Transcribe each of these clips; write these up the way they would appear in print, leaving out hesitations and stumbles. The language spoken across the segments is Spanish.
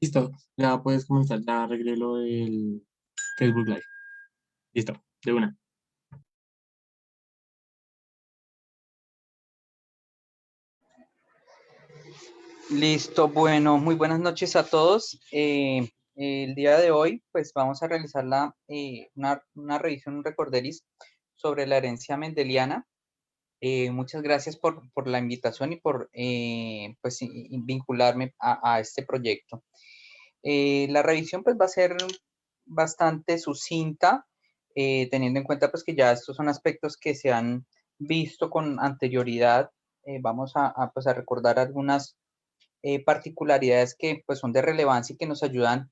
Listo, ya puedes comenzar, ya arreglé lo del Facebook Live. Listo, de una. Listo, bueno, muy buenas noches a todos. El día de hoy, pues vamos a realizar una revisión, un recorderis sobre la herencia mendeliana. Muchas gracias por la invitación y por pues, vincularme a este proyecto. La revisión pues va a ser bastante sucinta, teniendo en cuenta pues que ya estos son aspectos que se han visto con anterioridad. Vamos pues, a recordar algunas particularidades que pues, son de relevancia y que nos ayudan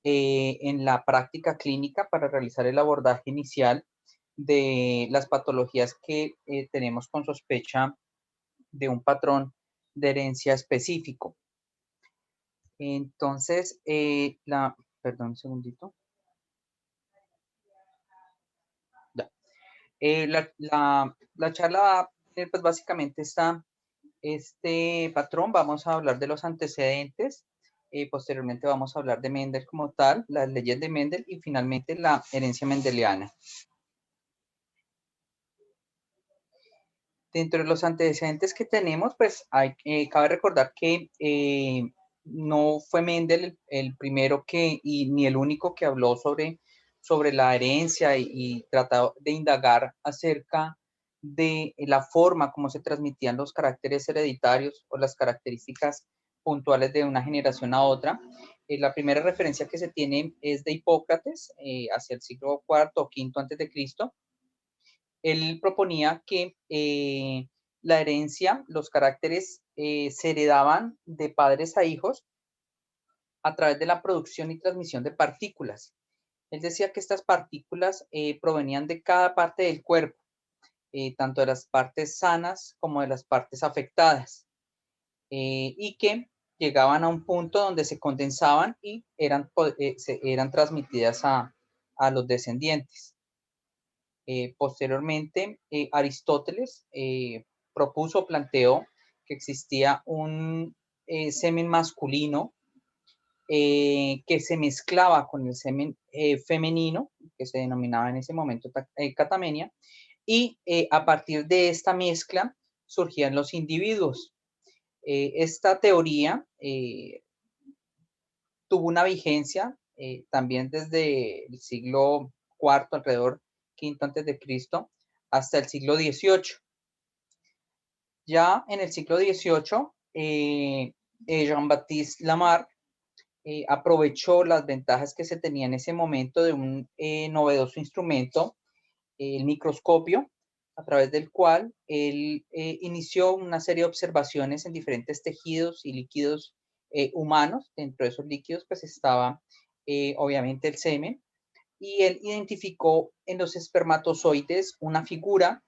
en la práctica clínica para realizar el abordaje inicial de las patologías que tenemos con sospecha de un patrón de herencia específico. Entonces, perdón un segundito. Ya. La charla va a tener pues básicamente este patrón. Vamos a hablar de los antecedentes, posteriormente vamos a hablar de Mendel como tal, las leyes de Mendel y finalmente la herencia mendeliana. Dentro de los antecedentes que tenemos, pues cabe recordar que no fue Mendel el primero ni el único que habló sobre la herencia y trató de indagar acerca de la forma como se transmitían los caracteres hereditarios o las características puntuales de una generación a otra. La primera referencia que se tiene es de Hipócrates, hacia el siglo IV o V antes de Cristo. Él proponía que la herencia, los caracteres se heredaban de padres a hijos a través de la producción y transmisión de partículas. Él decía que estas partículas provenían de cada parte del cuerpo, tanto de las partes sanas como de las partes afectadas, y que llegaban a un punto donde se condensaban y eran transmitidas a los descendientes. Posteriormente, Aristóteles planteó que existía un semen masculino que se mezclaba con el semen femenino, que se denominaba en ese momento catamenia, y a partir de esta mezcla surgían los individuos. Esta teoría tuvo una vigencia también desde el siglo IV, alrededor quinto antes de Cristo, hasta el siglo XVIII. Ya en el siglo XVIII, Jean-Baptiste Lamarck aprovechó las ventajas que se tenía en ese momento de un novedoso instrumento, el microscopio, a través del cual él inició una serie de observaciones en diferentes tejidos y líquidos humanos. Dentro de esos líquidos pues estaba obviamente el semen, y él identificó en los espermatozoides una figura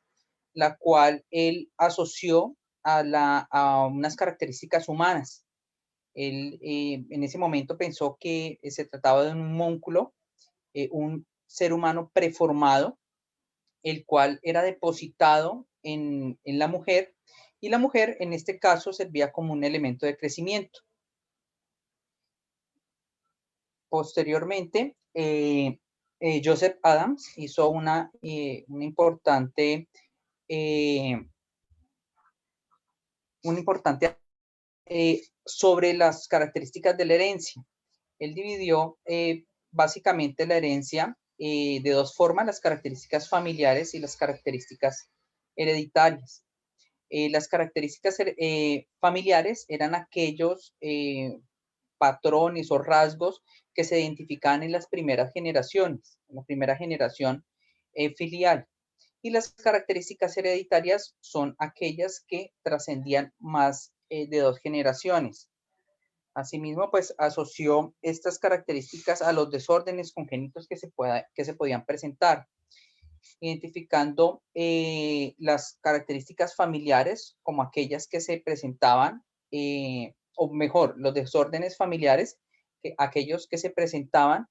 la cual él asoció a unas características humanas. Él en ese momento pensó que se trataba de un homúnculo, un ser humano preformado, el cual era depositado en la mujer, y la mujer en este caso servía como un elemento de crecimiento. Posteriormente, Joseph Adams hizo una importante sobre las características de la herencia. Él dividió básicamente la herencia de dos formas: las características familiares y las características hereditarias. Las características familiares eran aquellos patrones o rasgos que se identificaban en las primeras generaciones, en la primera generación filial. Y las características hereditarias son aquellas que trascendían más de dos generaciones. Asimismo, pues asoció estas características a los desórdenes congénitos que se podían presentar, identificando las características familiares como aquellas que se presentaban, o mejor, los desórdenes familiares, aquellos que se presentaban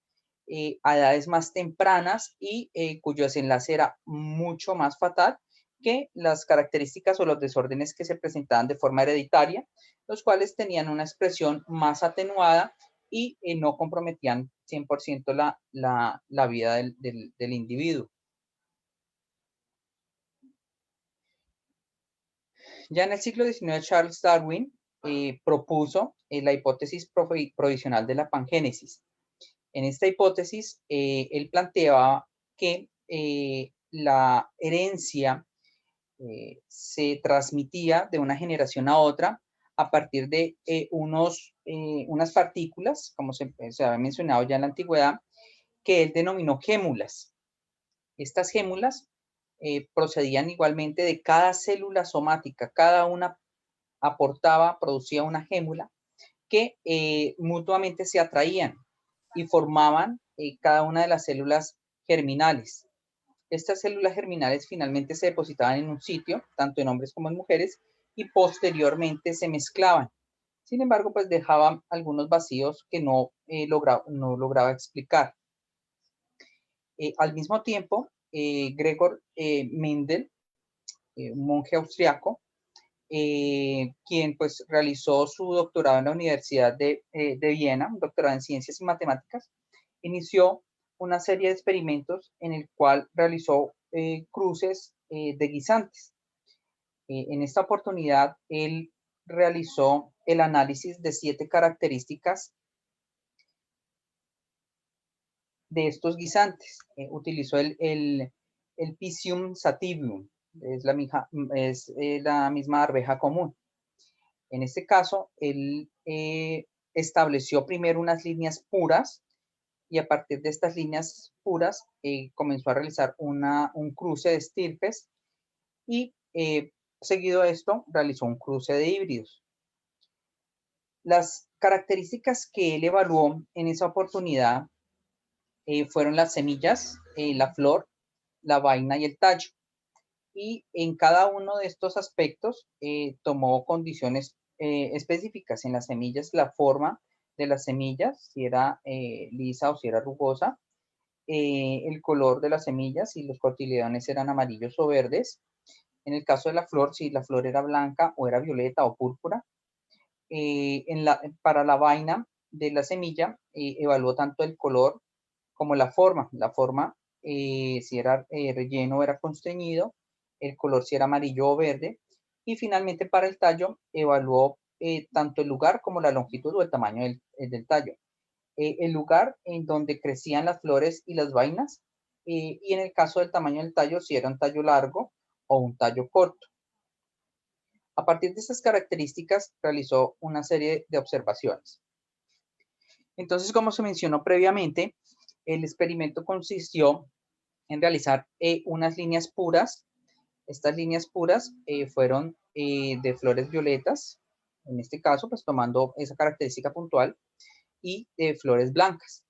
a edades más tempranas y cuyo desenlace era mucho más fatal que las características o los desórdenes que se presentaban de forma hereditaria, los cuales tenían una expresión más atenuada y no comprometían 100% la vida del individuo. Ya en el siglo XIX, Charles Darwin propuso la hipótesis provisional de la pangénesis. En esta hipótesis, él planteaba que la herencia se transmitía de una generación a otra a partir de unas partículas, como se había mencionado ya en la antigüedad, que él denominó gémulas. Estas gémulas procedían igualmente de cada célula somática, cada una producía una gémula que mutuamente se atraían y formaban cada una de las células germinales. Estas células germinales finalmente se depositaban en un sitio, tanto en hombres como en mujeres, y posteriormente se mezclaban. Sin embargo, pues dejaban algunos vacíos que no lograba explicar. Al mismo tiempo, Gregor Mendel, un monje austriaco, quien pues realizó su doctorado en la Universidad de Viena, un doctorado en ciencias y matemáticas, inició una serie de experimentos en el cual realizó cruces de guisantes. En esta oportunidad, él realizó el análisis de 7 características de estos guisantes. Utilizó el Piscium sativum, es la misma arveja común. En este caso, él estableció primero unas líneas puras y a partir de estas líneas puras comenzó a realizar un cruce de estirpes y seguido a esto realizó un cruce de híbridos. Las características que él evaluó en esa oportunidad fueron las semillas, la flor, la vaina y el tallo. Y en cada uno de estos aspectos tomó condiciones específicas. En las semillas, la forma de las semillas, si era lisa o si era rugosa, el color de las semillas, si los cotiledones eran amarillos o verdes. En el caso de la flor, si la flor era blanca o era violeta o púrpura. Para la vaina de la semilla, evaluó tanto el color como la forma. La forma, si era relleno o era constreñido, el color si era amarillo o verde. Y finalmente para el tallo, evaluó tanto el lugar como la longitud o el tamaño del tallo. El lugar en donde crecían las flores y las vainas, y en el caso del tamaño del tallo, si era un tallo largo o un tallo corto. A partir de estas características, realizó una serie de observaciones. Entonces, como se mencionó previamente, el experimento consistió en realizar unas líneas puras. Estas líneas puras fueron de flores violetas, en este caso, pues tomando esa característica puntual, y de flores blancas.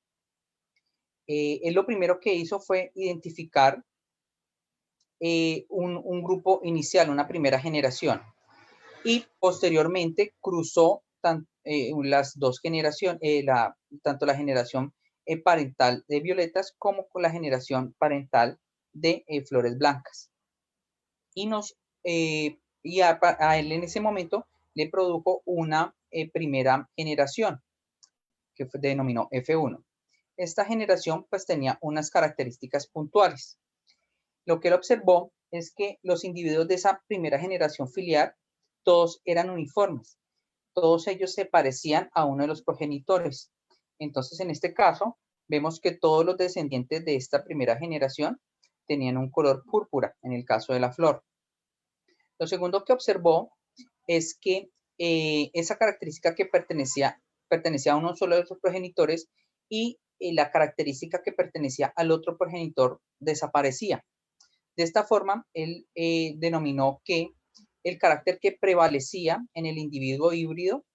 Él lo primero que hizo fue identificar un grupo inicial, una primera generación, y posteriormente cruzó las dos generaciones, tanto la generación parental de violetas como con la generación parental de flores blancas. Y a él en ese momento le produjo una primera generación que denominó F1. Esta generación pues tenía unas características puntuales. Lo que él observó es que los individuos de esa primera generación filial todos eran uniformes. Todos ellos se parecían a uno de los progenitores. Entonces, en este caso, vemos que todos los descendientes de esta primera generación tenían un color púrpura, en el caso de la flor. Lo segundo que observó es que esa característica que pertenecía a uno solo de los progenitores y la característica que pertenecía al otro progenitor desaparecía. De esta forma, él denominó que el carácter que prevalecía en el individuo híbrido,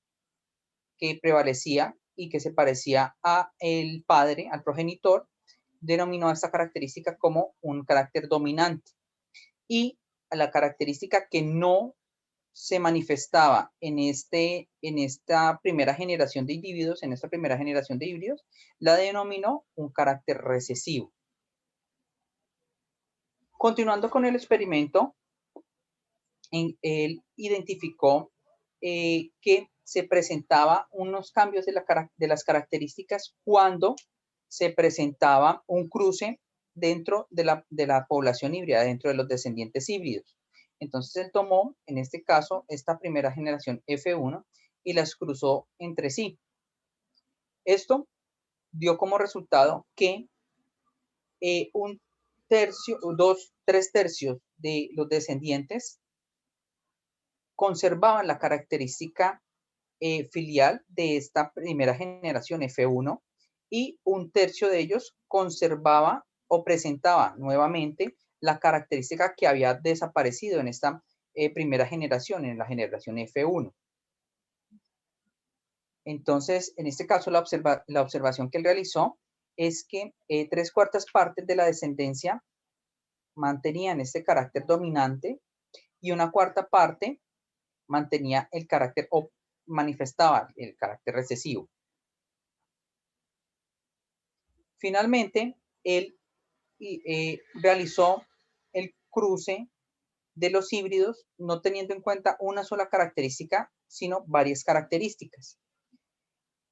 que prevalecía y que se parecía a el padre, al progenitor, denominó esta característica como un carácter dominante. Y la característica que no se manifestaba en esta primera generación de individuos, la denominó un carácter recesivo. Continuando con el experimento, él identificó que se presentaba unos cambios de las características cuando se presentaba un cruce dentro de la población híbrida, dentro de los descendientes híbridos. Entonces él tomó, en este caso, esta primera generación F1 y las cruzó entre sí. Esto dio como resultado que un tercio, tres tercios de los descendientes conservaban la característica filial de esta primera generación F1 y un tercio de ellos conservaba o presentaba nuevamente la característica que había desaparecido en esta primera generación, en la generación F1. Entonces, en este caso, la observación que él realizó es que 3/4 partes de la descendencia mantenían este carácter dominante y 1/4 parte mantenía el carácter o manifestaba el carácter recesivo. Finalmente, él realizó el cruce de los híbridos no teniendo en cuenta una sola característica, sino varias características.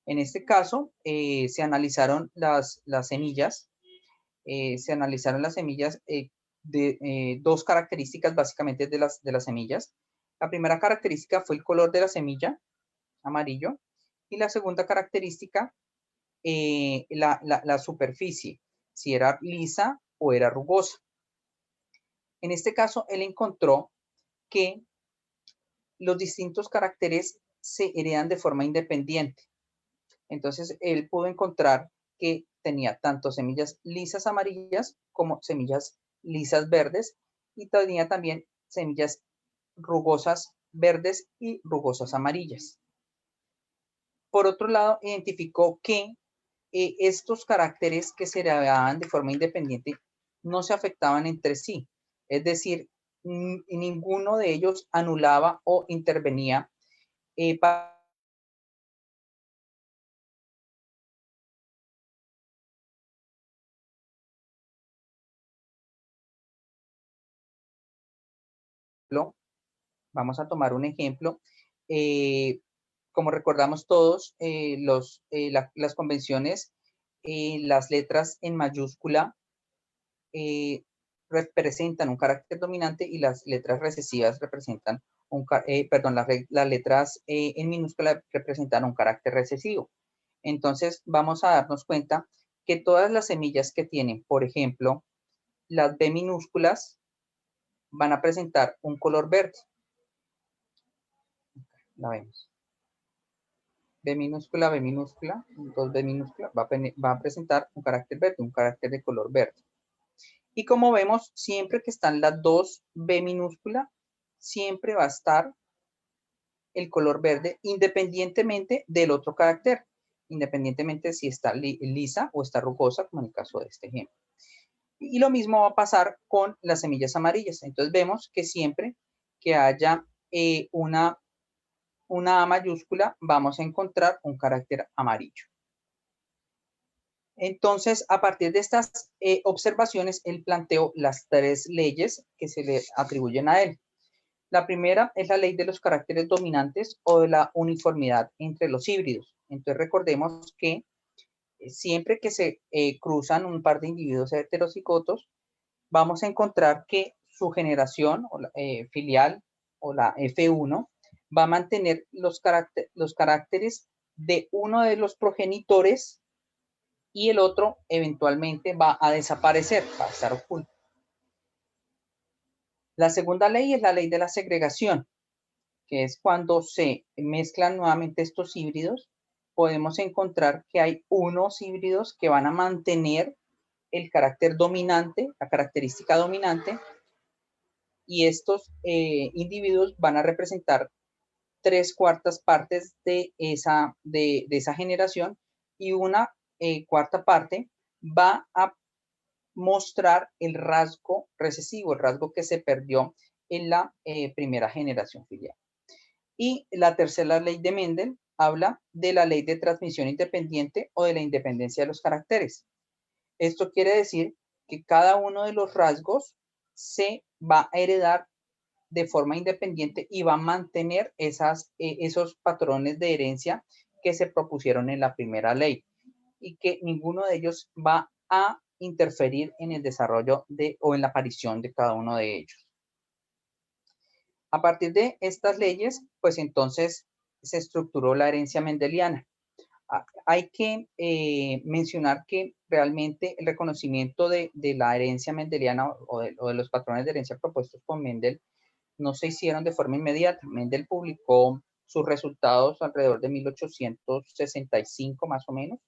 En este caso, se analizaron las semillas, de dos características básicamente de las semillas. La primera característica fue el color de la semilla, amarillo, y la segunda característica, la superficie, si era lisa o era rugosa. En este caso, él encontró que los distintos caracteres se heredan de forma independiente. Entonces, él pudo encontrar que tenía tanto semillas lisas amarillas como semillas lisas verdes y tenía también semillas rugosas verdes y rugosas amarillas. Por otro lado, identificó que estos caracteres que se heredaban de forma independiente no se afectaban entre sí. Es decir, ninguno de ellos anulaba o intervenía para vamos a tomar un ejemplo. Como recordamos todos, las convenciones, las letras en mayúscula representan un carácter dominante y las letras recesivas representan las letras en minúscula representan un carácter recesivo. Entonces vamos a darnos cuenta que todas las semillas que tienen, por ejemplo, las B minúsculas, van a presentar un color verde. La vemos. B minúscula, 2 B minúscula, va a presentar un carácter verde, un carácter de color verde. Y como vemos, siempre que están las dos B minúscula, siempre va a estar el color verde independientemente del otro carácter, independientemente si está lisa o está rugosa, como en el caso de este ejemplo. Y lo mismo va a pasar con las semillas amarillas. Entonces vemos que siempre que haya una A mayúscula, vamos a encontrar un carácter amarillo. Entonces, a partir de estas observaciones, él planteó las 3 leyes que se le atribuyen a él. La primera es la ley de los caracteres dominantes o de la uniformidad entre los híbridos. Entonces, recordemos que siempre que se cruzan un par de individuos heterocigotos, vamos a encontrar que su generación filial o la F1 va a mantener los caracteres de uno de los progenitores y el otro eventualmente va a desaparecer, va a estar oculto. La segunda ley es la ley de la segregación, que es cuando se mezclan nuevamente estos híbridos, podemos encontrar que hay unos híbridos que van a mantener el carácter dominante, la característica dominante, y estos individuos van a representar 3/4 partes de esa generación y una cuarta parte va a mostrar el rasgo recesivo, el rasgo que se perdió en la primera generación filial. Y la tercera ley de Mendel habla de la ley de transmisión independiente o de la independencia de los caracteres. Esto quiere decir que cada uno de los rasgos se va a heredar de forma independiente y va a mantener esos patrones de herencia que se propusieron en la primera ley y que ninguno de ellos va a interferir en el desarrollo o en la aparición de cada uno de ellos. A partir de estas leyes, pues entonces se estructuró la herencia mendeliana. Hay que mencionar que realmente el reconocimiento de la herencia mendeliana o de los patrones de herencia propuestos por Mendel no se hicieron de forma inmediata. Mendel publicó sus resultados alrededor de 1865 más o menos.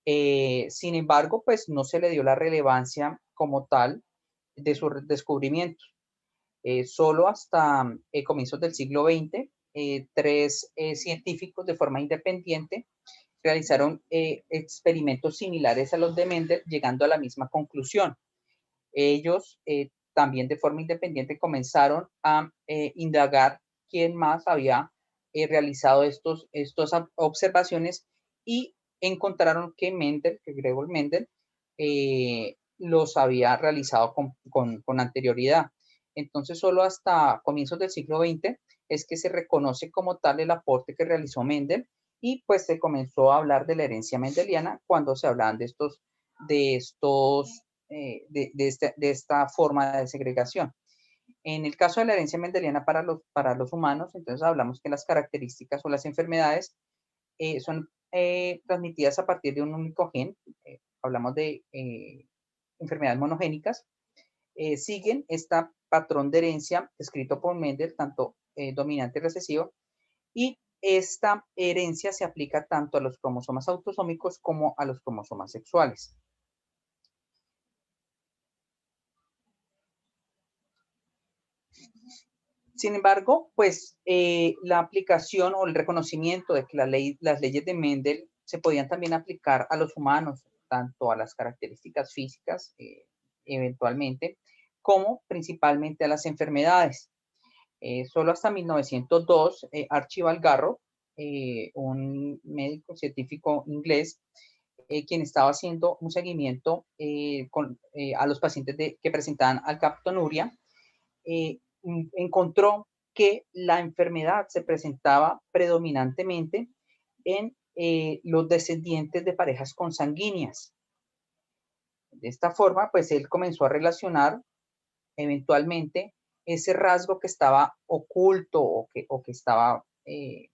Sin embargo, pues no se le dio la relevancia como tal de sus descubrimientos. Solo hasta comienzos del siglo XX, tres científicos de forma independiente realizaron experimentos similares a los de Mendel, llegando a la misma conclusión. Ellos también de forma independiente comenzaron a indagar quién más había realizado estas observaciones y encontraron que Mendel, que Gregor Mendel, los había realizado con anterioridad. Entonces, solo hasta comienzos del siglo XX es que se reconoce como tal el aporte que realizó Mendel y pues se comenzó a hablar de la herencia mendeliana cuando se hablaban de esta forma de segregación. En el caso de la herencia mendeliana para los humanos, entonces hablamos que las características o las enfermedades son transmitidas a partir de un único gen. Hablamos de enfermedades monogénicas. Siguen este patrón de herencia descrito por Mendel, tanto dominante y recesivo, y esta herencia se aplica tanto a los cromosomas autosómicos como a los cromosomas sexuales. Sin embargo, pues la aplicación o el reconocimiento de que las leyes de Mendel se podían también aplicar a los humanos, tanto a las características físicas, eventualmente, como principalmente a las enfermedades. Solo hasta 1902, Archibald Garrow, un médico científico inglés, quien estaba haciendo un seguimiento a los pacientes que presentaban alcaptonuria, encontró que la enfermedad se presentaba predominantemente en los descendientes de parejas consanguíneas. De esta forma, pues él comenzó a relacionar eventualmente ese rasgo que estaba oculto o que estaba, que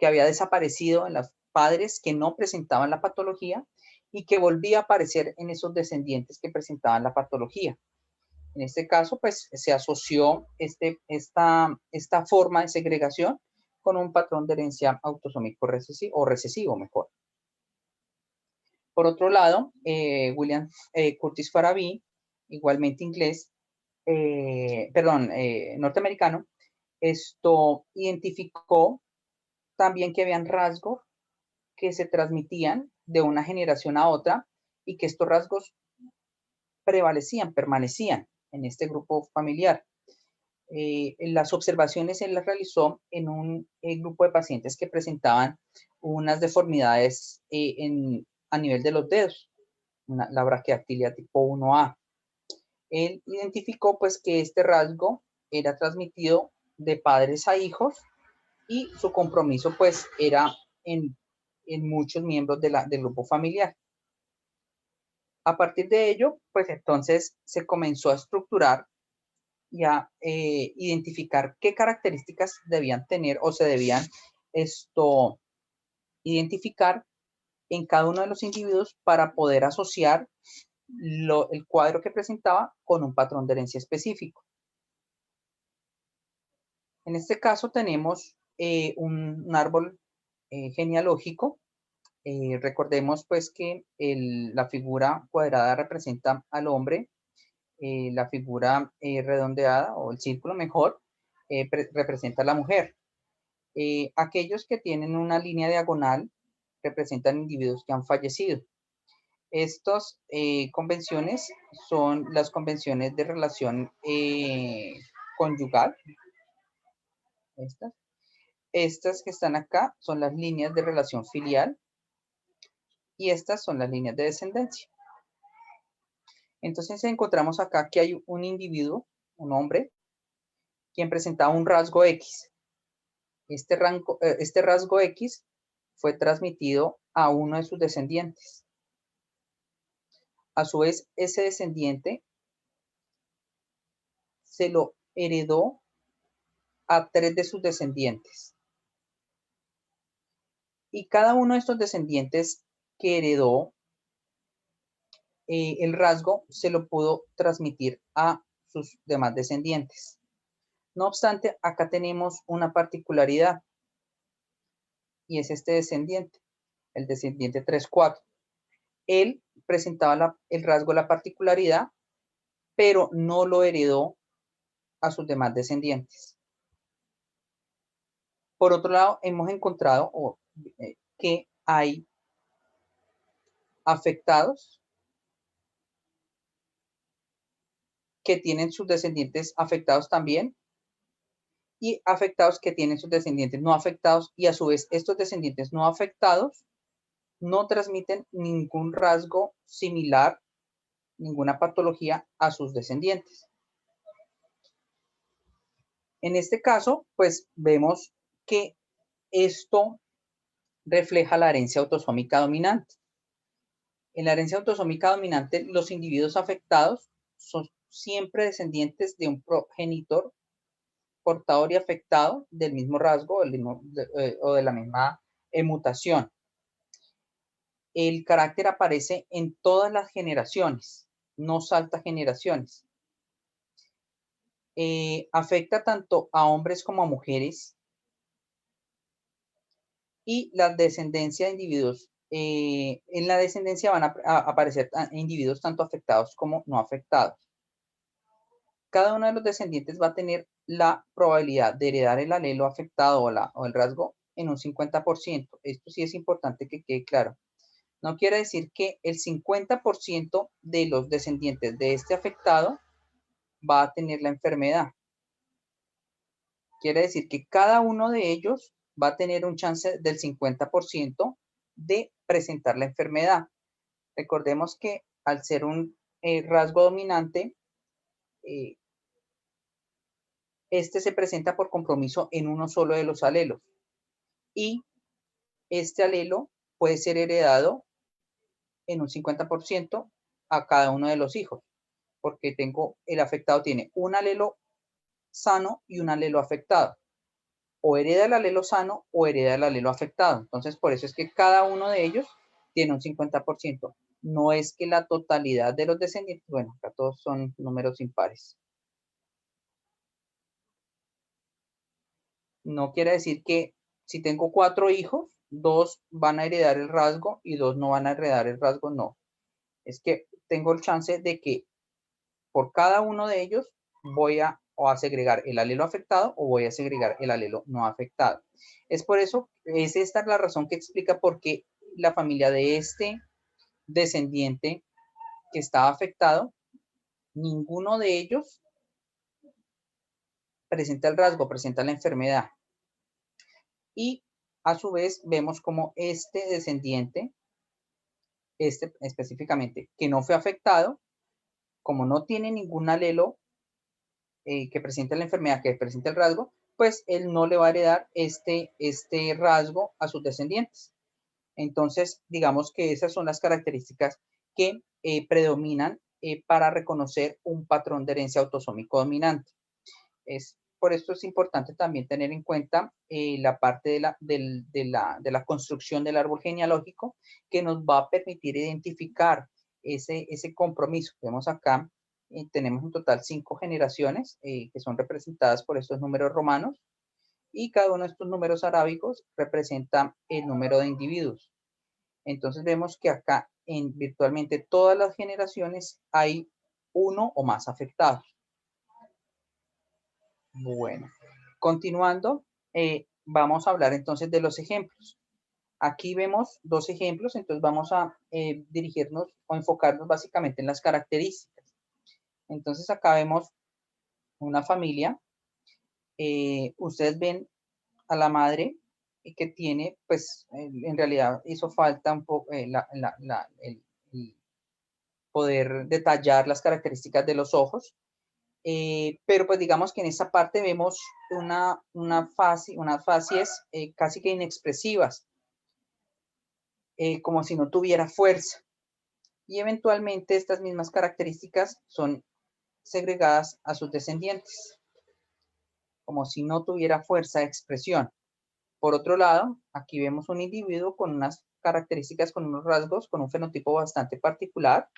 había desaparecido en los padres que no presentaban la patología y que volvía a aparecer en esos descendientes que presentaban la patología. En este caso, pues se asoció esta forma de segregación con un patrón de herencia autosómico recesivo, o recesivo mejor. Por otro lado, William Curtis Farabee, igualmente inglés, norteamericano, identificó también que habían rasgos que se transmitían de una generación a otra y que estos rasgos permanecían en este grupo familiar. Las observaciones él las realizó en un grupo de pacientes que presentaban unas deformidades a nivel de los dedos, la braquiactilia tipo 1A. Él identificó pues que este rasgo era transmitido de padres a hijos y su compromiso pues era en muchos miembros del grupo familiar. A partir de ello, pues entonces se comenzó a estructurar y a identificar qué características debían tener o se debían identificar en cada uno de los individuos para poder asociar el cuadro que presentaba con un patrón de herencia específico. En este caso tenemos un árbol genealógico. Recordemos pues que la figura cuadrada representa al hombre, la figura redondeada o el círculo mejor representa a la mujer. Aquellos que tienen una línea diagonal representan individuos que han fallecido. Estas convenciones son las convenciones de relación conyugal. Estas que están acá son las líneas de relación filial y estas son las líneas de descendencia. Entonces encontramos acá que hay un individuo, un hombre, quien presentaba un rasgo X. Este rasgo X fue transmitido a uno de sus descendientes. A su vez, ese descendiente se lo heredó a 3 de sus descendientes. Y cada uno de estos descendientes que heredó el rasgo se lo pudo transmitir a sus demás descendientes. No obstante, acá tenemos una particularidad y es este descendiente, el descendiente 3,4. Él presentaba el rasgo, la particularidad, pero no lo heredó a sus demás descendientes. Por otro lado, hemos encontrado que hay afectados que tienen sus descendientes afectados también y afectados que tienen sus descendientes no afectados, y a su vez estos descendientes no afectados no transmiten ningún rasgo similar, ninguna patología a sus descendientes. En este caso, pues vemos que esto refleja la herencia autosómica dominante. En la herencia autosómica dominante, los individuos afectados son siempre descendientes de un progenitor portador y afectado del mismo rasgo o de la misma mutación. El carácter aparece en todas las generaciones, no salta generaciones. Afecta tanto a hombres como a mujeres, y la descendencia de individuos, en la descendencia van a aparecer individuos tanto afectados como no afectados. Cada uno de los descendientes va a tener la probabilidad de heredar el alelo afectado o el rasgo en un 50%. Esto sí es importante que quede claro. No quiere decir que el 50% de los descendientes de este afectado va a tener la enfermedad. Quiere decir que cada uno de ellos va a tener un chance del 50% de presentar la enfermedad. Recordemos que al ser un rasgo dominante, este se presenta por compromiso en uno solo de los alelos, y este alelo puede ser heredado en un 50% a cada uno de los hijos, porque el afectado tiene un alelo sano y un alelo afectado. O hereda el alelo sano o hereda el alelo afectado. Entonces, por eso es que cada uno de ellos tiene un 50%. No es que la totalidad de los descendientes, bueno, acá todos son números impares. No quiere decir que si tengo 4 hijos, 2 van a heredar el rasgo y 2 no van a heredar el rasgo, no. Es que tengo el chance de que por cada uno de ellos voy a segregar el alelo afectado o voy a segregar el alelo no afectado. Es por eso, es esta la razón que explica por qué la familia de este descendiente que estaba afectado, ninguno de ellos presenta el rasgo, presenta la enfermedad. Y a su vez vemos como este descendiente, este específicamente, que no fue afectado, como no tiene ningún alelo que presente la enfermedad, que presente el rasgo, pues él no le va a heredar este rasgo a sus descendientes. Entonces, digamos que esas son las características que predominan para reconocer un patrón de herencia autosómico dominante. Por esto es importante también tener en cuenta la parte de la construcción del árbol genealógico, que nos va a permitir identificar ese compromiso. Vemos acá, tenemos en total 5 generaciones que son representadas por estos números romanos, y cada uno de estos números arábicos representa el número de individuos. Entonces vemos que acá en virtualmente todas las generaciones hay uno o más afectados. Bueno, continuando, vamos a hablar entonces de los ejemplos. Aquí vemos 2 ejemplos, entonces vamos a dirigirnos o enfocarnos básicamente en las características. Entonces acá vemos una familia. Ustedes ven a la madre que tiene, pues en realidad hizo falta un poco el poder detallar las características de los ojos. Pero pues digamos que en esta parte vemos unas facies casi que inexpresivas, como si no tuviera fuerza. Y eventualmente estas mismas características son segregadas a sus descendientes, como si no tuviera fuerza de expresión. Por otro lado, aquí vemos un individuo con unas características, con unos rasgos, con un fenotipo bastante particular.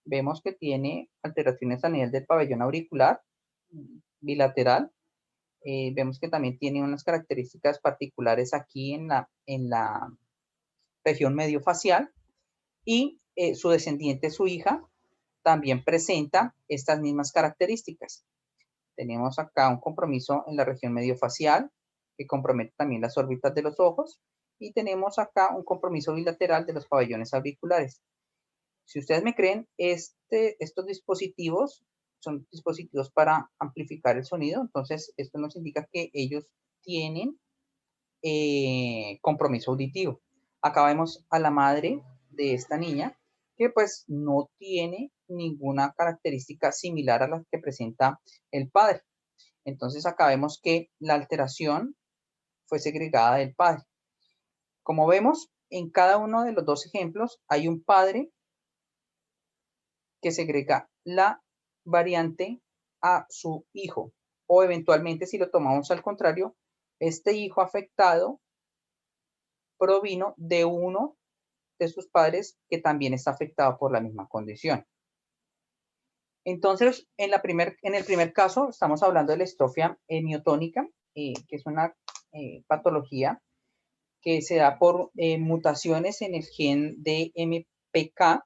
Vemos que tiene alteraciones a nivel del pabellón auricular bilateral. Vemos que también tiene unas características particulares aquí en la región mediofacial, y su descendiente, su hija, también presenta estas mismas características. Tenemos acá un compromiso en la región mediofacial que compromete también las órbitas de los ojos, y tenemos acá un compromiso bilateral de los pabellones auriculares. Si ustedes me creen, estos dispositivos son dispositivos para amplificar el sonido, entonces esto nos indica que ellos tienen compromiso auditivo. Acá vemos a la madre de esta niña, que pues no tiene ninguna característica similar a la que presenta el padre. Entonces acá vemos que la alteración fue segregada del padre. Como vemos, en cada uno de los dos ejemplos hay un padre que segrega la variante a su hijo, o eventualmente, si lo tomamos al contrario, este hijo afectado provino de uno de sus padres que también está afectado por la misma condición. Entonces, en el primer caso, estamos hablando de la distrofia miotónica, que es una patología que se da por mutaciones en el gen de MPK.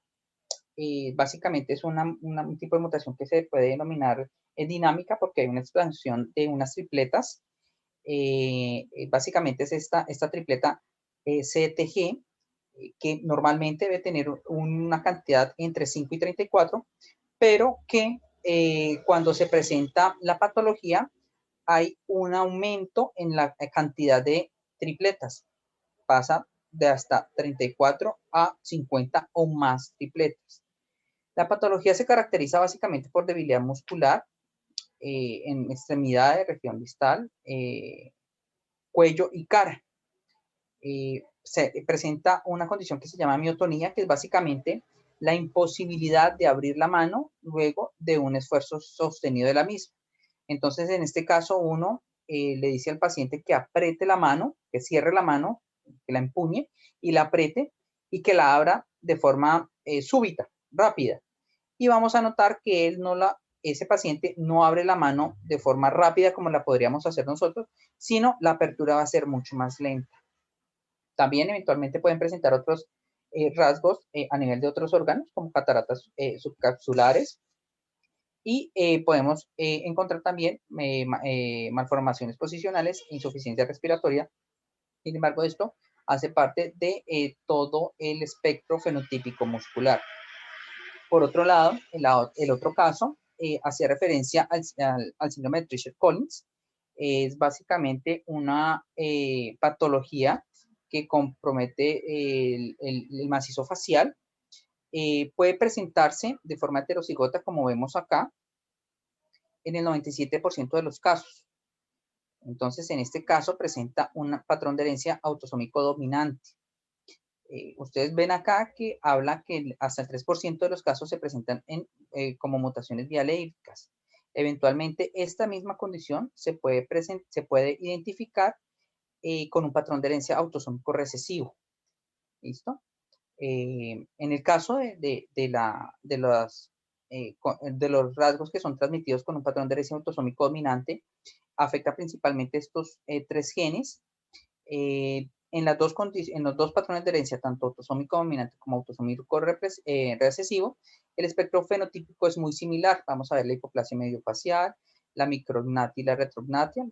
Básicamente es un tipo de mutación que se puede denominar dinámica, porque hay una expansión de unas tripletas. Básicamente es esta tripleta CTG, que normalmente debe tener una cantidad entre 5 y 34, pero que cuando se presenta la patología hay un aumento en la cantidad de tripletas. Pasa de hasta 34 a 50 o más tripletas. La patología se caracteriza básicamente por debilidad muscular en extremidades, región distal, cuello y cara. Se presenta una condición que se llama miotonía, que es básicamente la imposibilidad de abrir la mano luego de un esfuerzo sostenido de la misma. Entonces, en este caso, uno le dice al paciente que apriete la mano, que cierre la mano, que la empuñe y la apriete, y que la abra de forma súbita, rápida. Y vamos a notar que ese paciente no abre la mano de forma rápida como la podríamos hacer nosotros, sino la apertura va a ser mucho más lenta. También eventualmente pueden presentar otros rasgos a nivel de otros órganos, como cataratas subcapsulares, y podemos encontrar también malformaciones posicionales, insuficiencia respiratoria. Sin embargo, esto hace parte de todo el espectro fenotípico muscular. Por otro lado, el otro caso hacía referencia al síndrome de Treacher-Collins. Es básicamente una patología que compromete el macizo facial. Puede presentarse de forma heterocigota, como vemos acá, en el 97% de los casos. Entonces, en este caso presenta un patrón de herencia autosómico dominante. Ustedes ven acá que habla que hasta el 3% de los casos se presentan como mutaciones bialérgicas. Eventualmente, esta misma condición se puede identificar con un patrón de herencia autosómico recesivo. ¿Listo? En el caso de los rasgos que son transmitidos con un patrón de herencia autosómico dominante, afecta principalmente estos tres genes. En los dos patrones de herencia, tanto autosómico dominante como autosómico recesivo, el espectro fenotípico es muy similar. Vamos a ver la hipoplasia mediofacial, la micrognatia y la retrognatia.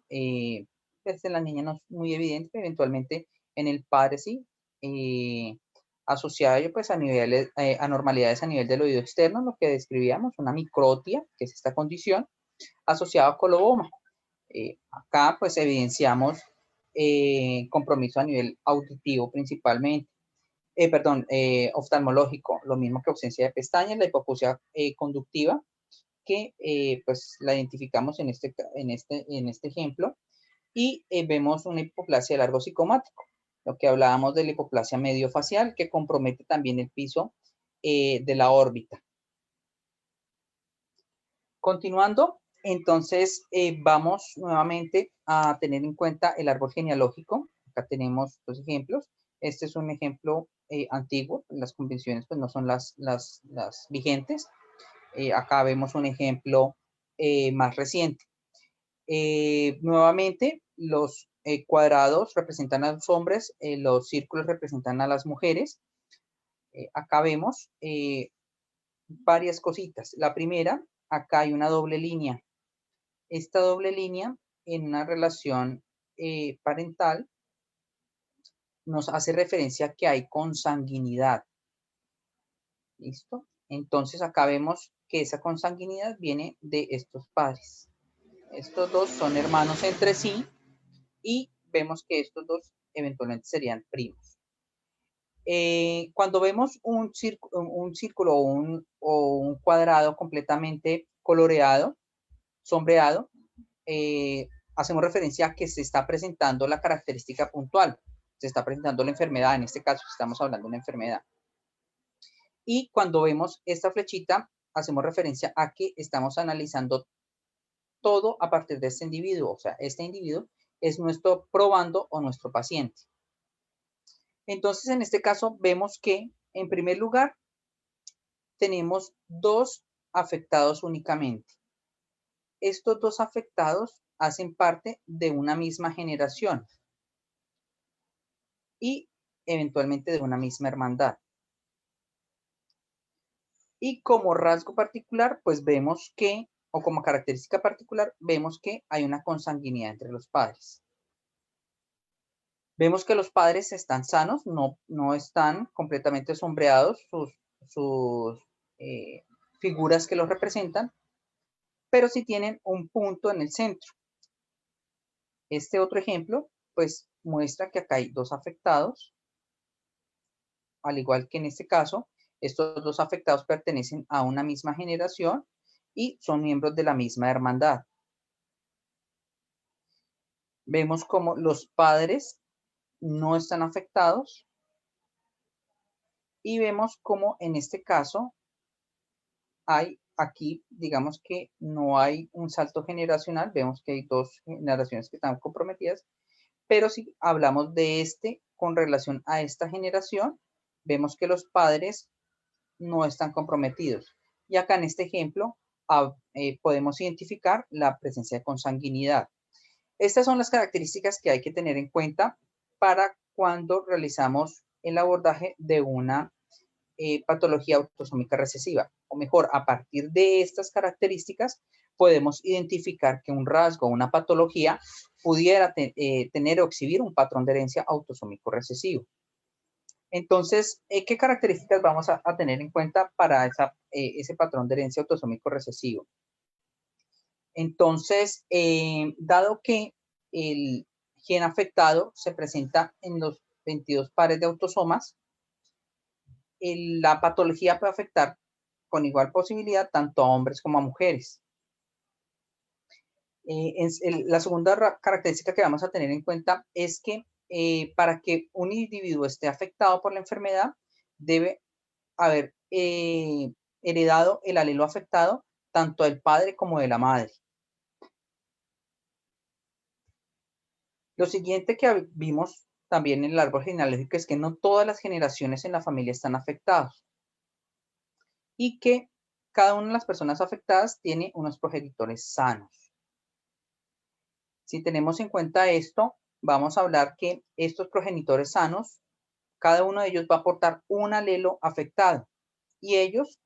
Pues en la niña no es muy evidente, pero eventualmente en el padre sí. Asociado pues a niveles, anormalidades a nivel del oído externo, lo que describíamos, una microtia, que es esta condición, asociada a coloboma. Acá pues evidenciamos compromiso a nivel auditivo principalmente, oftalmológico, lo mismo que ausencia de pestañas, la hipoacusia conductiva, que pues la identificamos en este ejemplo y vemos una hipoplasia largo cigomático, lo que hablábamos de la hipoplasia mediofacial que compromete también el piso de la órbita. Continuando, entonces vamos nuevamente a tener en cuenta el árbol genealógico. Acá tenemos dos ejemplos. Este es un ejemplo antiguo, las convenciones pues no son las vigentes. Acá vemos un ejemplo más reciente. Nuevamente, los cuadrados representan a los hombres, los círculos representan a las mujeres. Acá vemos varias cositas. La primera, acá hay una doble línea. Esta doble línea en una relación parental nos hace referencia a que hay consanguinidad. ¿Listo? Entonces acá vemos que esa consanguinidad viene de estos padres. Estos dos son hermanos entre sí y vemos que estos dos eventualmente serían primos. Cuando vemos un círculo o un cuadrado completamente coloreado, sombreado, hacemos referencia a que se está presentando la característica puntual, se está presentando la enfermedad, en este caso estamos hablando de una enfermedad. Y cuando vemos esta flechita, hacemos referencia a que estamos analizando todo a partir de este individuo, o sea, este individuo es nuestro probando o nuestro paciente. Entonces, en este caso, vemos que, en primer lugar, tenemos dos afectados únicamente. Estos dos afectados hacen parte de una misma generación y eventualmente de una misma hermandad. Y como rasgo particular, pues vemos que, o como característica particular, vemos que hay una consanguinidad entre los padres. Vemos que los padres están sanos, no están completamente sombreados sus figuras que los representan, pero sí tienen un punto en el centro. Este otro ejemplo, pues muestra que acá hay dos afectados, al igual que en este caso, estos dos afectados pertenecen a una misma generación y son miembros de la misma hermandad. Vemos como los padres no están afectados y vemos como en este caso hay aquí, digamos que no hay un salto generacional, vemos que hay dos generaciones que están comprometidas, pero si hablamos de este con relación a esta generación, vemos que los padres no están comprometidos. Y acá en este ejemplo podemos identificar la presencia de consanguinidad. Estas son las características que hay que tener en cuenta para cuando realizamos el abordaje de una patología autosómica recesiva. O mejor, a partir de estas características, podemos identificar que un rasgo o una patología pudiera tener o exhibir un patrón de herencia autosómico recesivo. Entonces, ¿qué características vamos a tener en cuenta para ese patrón de herencia autosómico recesivo? Entonces, dado que el gen afectado se presenta en los 22 pares de autosomas, la patología puede afectar con igual posibilidad tanto a hombres como a mujeres. La segunda característica que vamos a tener en cuenta es que para que un individuo esté afectado por la enfermedad, debe haber heredado el alelo afectado tanto del padre como de la madre. Lo siguiente que vimos también en el árbol genealógico es que no todas las generaciones en la familia están afectadas y que cada una de las personas afectadas tiene unos progenitores sanos. Si tenemos en cuenta esto, vamos a hablar que estos progenitores sanos, cada uno de ellos va a aportar un alelo afectado y ellos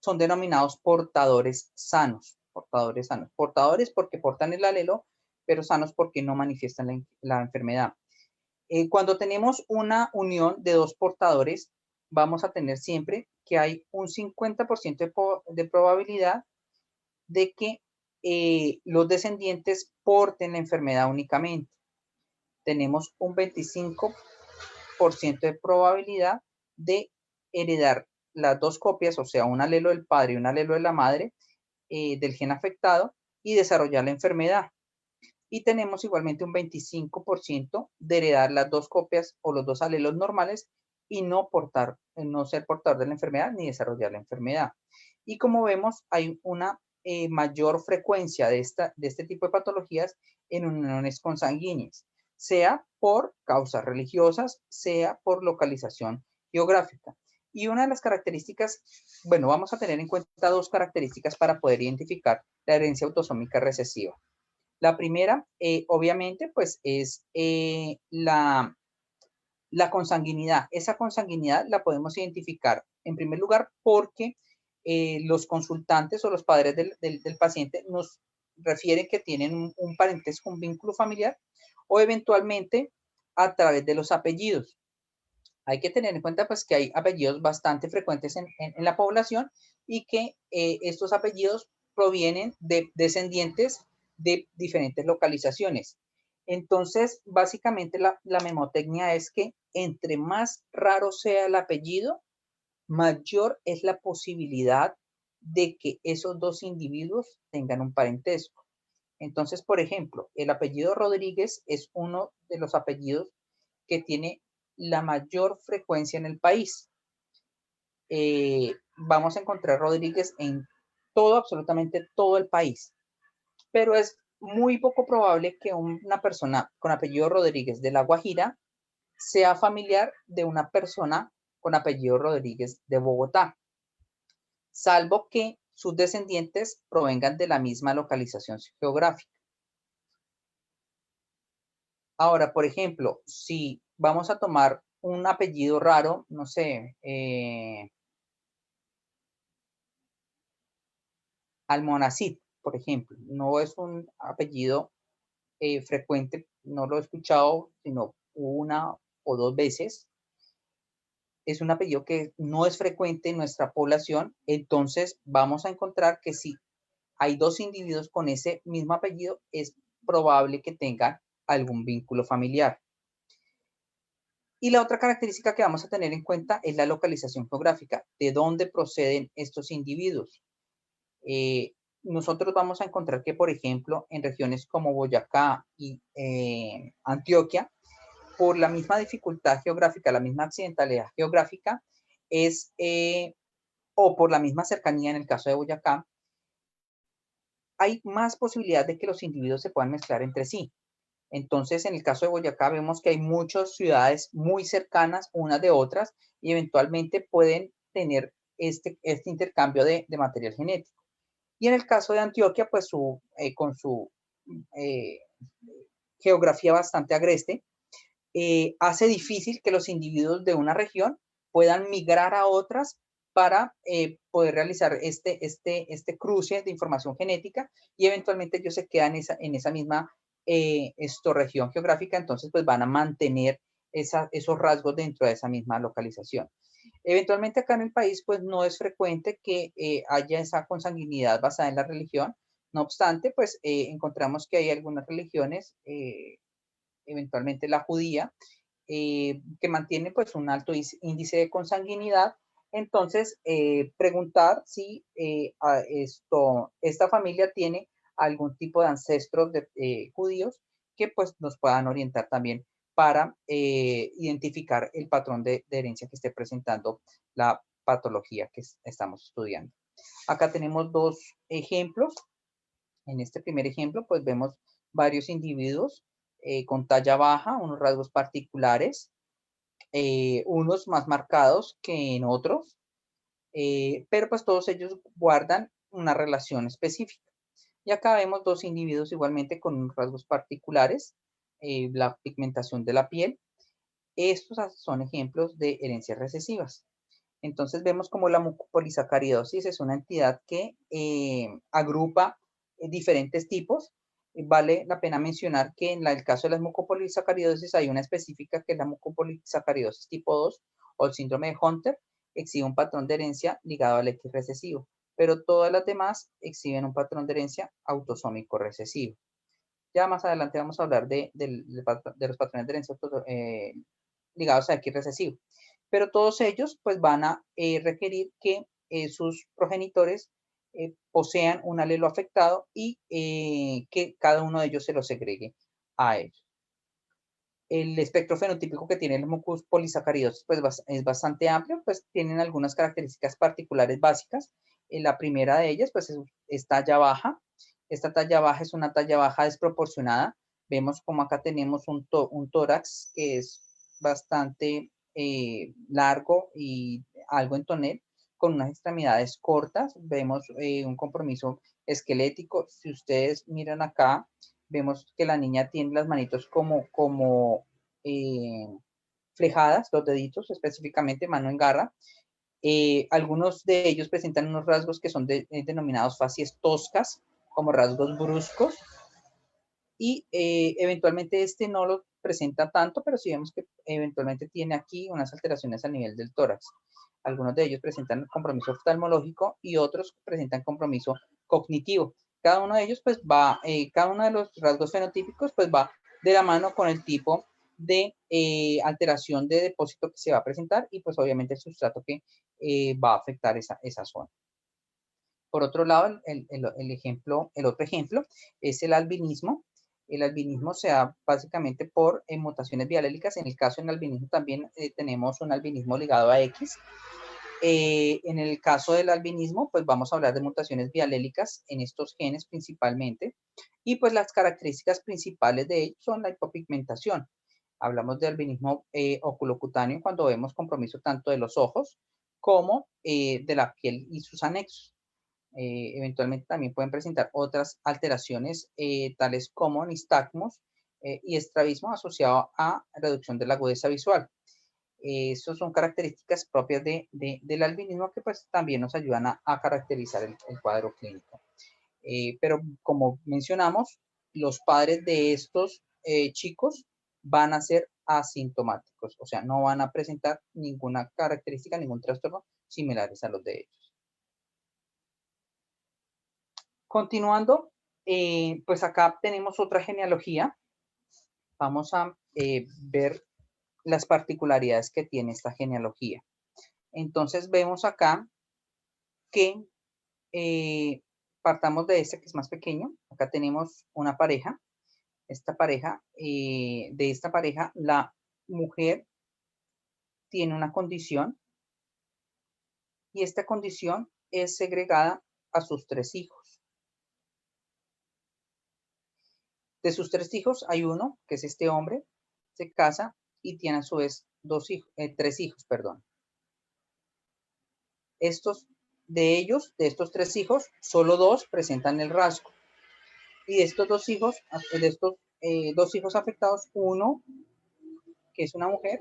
son denominados portadores sanos. Portadores porque portan el alelo, pero sanos porque no manifiestan la enfermedad. Cuando tenemos una unión de dos portadores, vamos a tener siempre que hay un 50% de probabilidad de que los descendientes porten la enfermedad únicamente. Tenemos un 25% de probabilidad de heredar las dos copias, o sea, un alelo del padre y un alelo de la madre del gen afectado y desarrollar la enfermedad. Y tenemos igualmente un 25% de heredar las dos copias o los dos alelos normales y no ser portador de la enfermedad ni desarrollar la enfermedad. Y como vemos, hay una mayor frecuencia de este tipo de patologías en uniones consanguíneas, sea por causas religiosas, sea por localización geográfica. Y una de las características, bueno, vamos a tener en cuenta dos características para poder identificar la herencia autosómica recesiva. La primera, obviamente, pues es la consanguinidad. Esa consanguinidad la podemos identificar, en primer lugar, porque los consultantes o los padres del paciente nos refieren que tienen un parentesco, un vínculo familiar, o eventualmente a través de los apellidos. Hay que tener en cuenta pues que hay apellidos bastante frecuentes en la población y que estos apellidos provienen de descendientes de diferentes localizaciones. Entonces, básicamente la memotecnia es que entre más raro sea el apellido, mayor es la posibilidad de que esos dos individuos tengan un parentesco. Entonces, por ejemplo, el apellido Rodríguez es uno de los apellidos que tiene la mayor frecuencia en el país. Vamos a encontrar Rodríguez en todo, absolutamente todo el país, pero es muy poco probable que una persona con apellido Rodríguez de La Guajira sea familiar de una persona con apellido Rodríguez de Bogotá, salvo que sus descendientes provengan de la misma localización geográfica. Ahora, por ejemplo, si vamos a tomar un apellido raro, no sé, Almonacid, por ejemplo, no es un apellido frecuente, no lo he escuchado sino una o dos veces. Es un apellido que no es frecuente en nuestra población, entonces vamos a encontrar que si hay dos individuos con ese mismo apellido, es probable que tengan algún vínculo familiar. Y la otra característica que vamos a tener en cuenta es la localización geográfica, de dónde proceden estos individuos. Nosotros vamos a encontrar que, por ejemplo, en regiones como Boyacá y Antioquia, por la misma dificultad geográfica, la misma accidentalidad geográfica, o por la misma cercanía en el caso de Boyacá, hay más posibilidad de que los individuos se puedan mezclar entre sí. Entonces, en el caso de Boyacá, vemos que hay muchas ciudades muy cercanas unas de otras y eventualmente pueden tener este intercambio de material genético. Y en el caso de Antioquia, pues con su eh, geografía bastante agreste, hace difícil que los individuos de una región puedan migrar a otras para poder realizar este cruce de información genética y eventualmente ellos se quedan en esa misma región geográfica, entonces pues van a mantener esos rasgos dentro de esa misma localización. Eventualmente acá en el país pues no es frecuente que haya esa consanguinidad basada en la religión, no obstante pues encontramos que hay algunas religiones, eventualmente la judía, que mantiene pues un alto índice de consanguinidad. Entonces, preguntar si esta familia tiene algún tipo de ancestros judíos que pues nos puedan orientar también para identificar el patrón de herencia que esté presentando la patología que estamos estudiando. Acá tenemos dos ejemplos. En este primer ejemplo, pues vemos varios individuos con talla baja, unos rasgos particulares, unos más marcados que en otros, pero pues todos ellos guardan una relación específica. Y acá vemos dos individuos igualmente con unos rasgos particulares, la pigmentación de la piel. Estos son ejemplos de herencias recesivas. Entonces vemos como la mucopolisacaridosis es una entidad que agrupa diferentes tipos. Vale la pena mencionar que en el caso de las mucopolisacaridosis hay una específica que es la mucopolisacaridosis tipo 2 o el síndrome de Hunter, exhibe un patrón de herencia ligado al X recesivo, pero todas las demás exhiben un patrón de herencia autosómico recesivo. Ya más adelante vamos a hablar de los patrones de herencia ligados a X recesivo. pero todos ellos pues van a requerir que sus progenitores posean un alelo afectado y que cada uno de ellos se lo segregue a ellos. El espectro fenotípico que tiene el mucus polisacaridosis pues es bastante amplio, pues tienen algunas características particulares básicas. La primera de ellas pues es talla baja. Esta talla baja es una talla baja desproporcionada. Vemos como acá tenemos un tórax que es bastante largo y algo en tonel, con unas extremidades cortas. Vemos un compromiso esquelético. Si ustedes miran acá, vemos que la niña tiene las manitos como flejadas, los deditos específicamente, mano en garra. Algunos de ellos presentan unos rasgos que son denominados facies toscas, como rasgos bruscos, y eventualmente este no lo presenta tanto, pero sí vemos que eventualmente tiene aquí unas alteraciones a nivel del tórax. Algunos de ellos presentan compromiso oftalmológico y otros presentan compromiso cognitivo. Cada uno de ellos pues va, cada uno de los rasgos fenotípicos pues va de la mano con el tipo de alteración de depósito que se va a presentar y pues obviamente el sustrato que va a afectar esa zona. Por otro lado, el otro ejemplo es el albinismo. El albinismo se da básicamente por mutaciones bialélicas. En el caso del albinismo también tenemos un albinismo ligado a X. En el caso del albinismo, pues vamos a hablar de mutaciones bialélicas en estos genes principalmente. Y pues las características principales de ellos son la hipopigmentación. Hablamos de albinismo oculocutáneo cuando vemos compromiso tanto de los ojos como de la piel y sus anexos. Eventualmente también pueden presentar otras alteraciones, tales como nistagmos y estrabismo asociado a reducción de la agudeza visual. Estas son características propias del albinismo que pues también nos ayudan a caracterizar el cuadro clínico. Pero como mencionamos, los padres de estos chicos van a ser asintomáticos, o sea, no van a presentar ninguna característica, ningún trastorno similares a los de ellos. Continuando, pues acá tenemos otra genealogía. Vamos a ver las particularidades que tiene esta genealogía. Entonces vemos acá que partamos de este que es más pequeño. Acá tenemos una pareja. De esta pareja, la mujer tiene una condición y esta condición es segregada a sus 3 hijos. De sus 3 hijos hay uno, que es este hombre, se casa y tiene a su vez 3 hijos, perdón. De estos 3 hijos, solo 2 presentan el rasgo. Y de estos 2 hijos, afectados, uno, que es una mujer,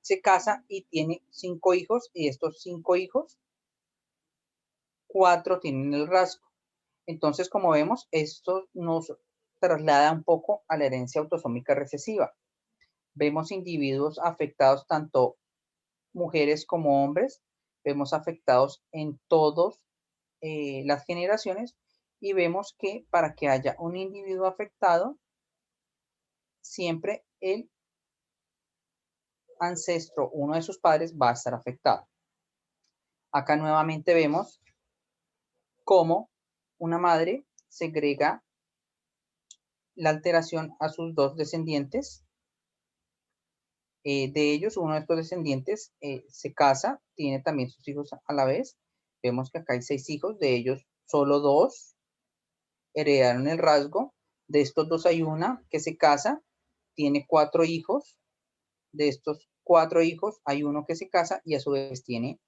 se casa y tiene 5 hijos, y de estos 5 hijos, 4 tienen el rasgo. Entonces, como vemos, esto nos traslada un poco a la herencia autosómica recesiva. Vemos individuos afectados, tanto mujeres como hombres, vemos afectados en todas las generaciones, y vemos que para que haya un individuo afectado, siempre el ancestro, uno de sus padres, va a estar afectado. Acá nuevamente vemos cómo una madre segrega la alteración a sus 2 descendientes. De ellos, uno de estos descendientes se casa, tiene también sus hijos a la vez. Vemos que acá hay 6 hijos, de ellos solo 2 heredaron el rasgo. De estos 2 hay una que se casa, tiene 4 hijos. De estos 4 hijos hay uno que se casa y a su vez tiene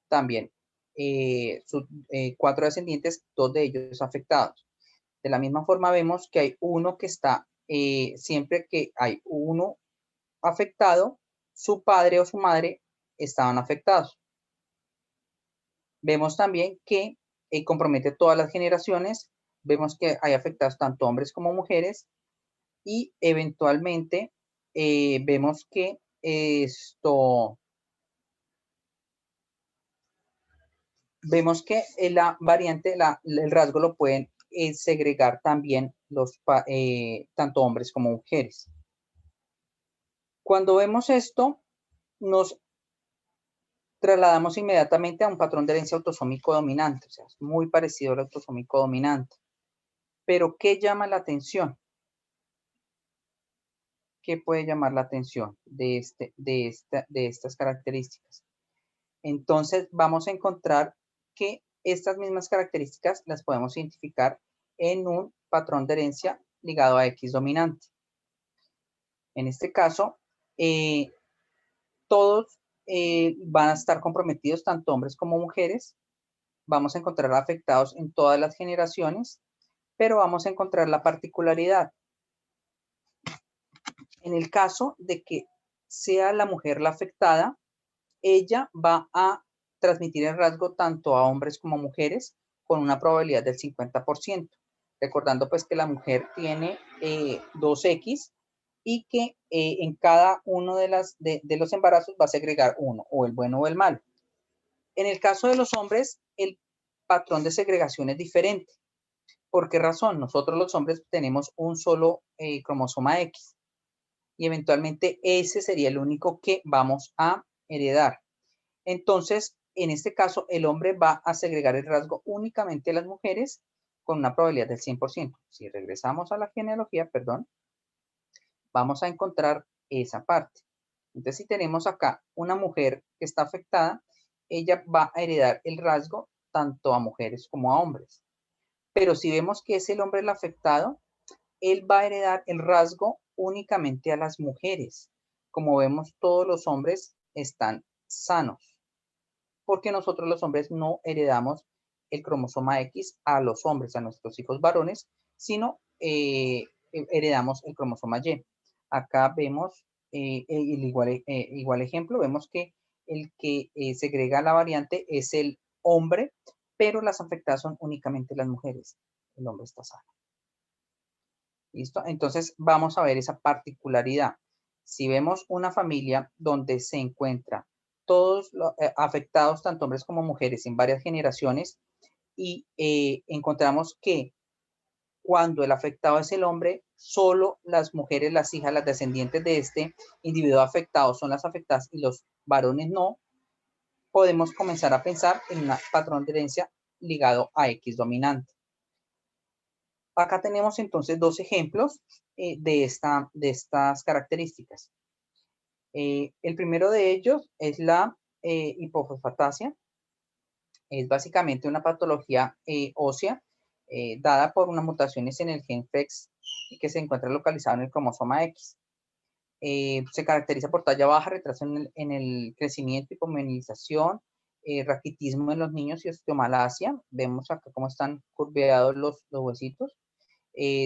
también 4 descendientes, 2 de ellos afectados. De la misma forma vemos que hay uno que está, siempre que hay uno afectado, su padre o su madre estaban afectados. Vemos también que compromete todas las generaciones. Vemos que hay afectados tanto hombres como mujeres, y eventualmente vemos que la variante, el rasgo lo pueden segregar también tanto hombres como mujeres. Cuando vemos esto, nos trasladamos inmediatamente a un patrón de herencia autosómico dominante, o sea, es muy parecido al autosómico dominante. Pero, ¿qué llama la atención? ¿Qué puede llamar la atención de estas características? Entonces, vamos a encontrar que estas mismas características las podemos identificar en un patrón de herencia ligado a X dominante. En este caso, todos van a estar comprometidos, tanto hombres como mujeres. Vamos a encontrar afectados en todas las generaciones, pero vamos a encontrar la particularidad. En el caso de que sea la mujer la afectada, ella va a transmitir el rasgo tanto a hombres como a mujeres con una probabilidad del 50%. Recordando pues que la mujer tiene 2X y que en cada uno de los embarazos va a segregar uno, o el bueno o el malo. En el caso de los hombres, el patrón de segregación es diferente. ¿Por qué razón? Nosotros los hombres tenemos un solo cromosoma X y eventualmente ese sería el único que vamos a heredar. Entonces, en este caso, el hombre va a segregar el rasgo únicamente a las mujeres con una probabilidad del 100%. Si regresamos a la genealogía, perdón, vamos a encontrar esa parte. Entonces, si tenemos acá una mujer que está afectada, ella va a heredar el rasgo tanto a mujeres como a hombres. Pero si vemos que es el hombre el afectado, él va a heredar el rasgo únicamente a las mujeres. Como vemos, todos los hombres están sanos, porque nosotros los hombres no heredamos el cromosoma X a los hombres, a nuestros hijos varones, sino heredamos el cromosoma Y. Acá vemos el igual ejemplo, vemos que el que segrega la variante es el hombre, pero las afectadas son únicamente las mujeres. El hombre está sano. ¿Listo? Entonces vamos a ver esa particularidad. Si vemos una familia donde se encuentra todos afectados, tanto hombres como mujeres, en varias generaciones, y encontramos que cuando el afectado es el hombre, solo las mujeres, las hijas, las descendientes de este individuo afectado son las afectadas y los varones no, podemos comenzar a pensar en un patrón de herencia ligado a X dominante. Acá tenemos entonces dos ejemplos de estas características. El primero de ellos es la hipofosfatasia. Es básicamente una patología ósea dada por unas mutaciones en el gen FEX que se encuentra localizado en el cromosoma X. Se caracteriza por talla baja, retraso en el crecimiento, hipomenización, raquitismo en los niños y osteomalacia. Vemos acá cómo están curveados los huesitos.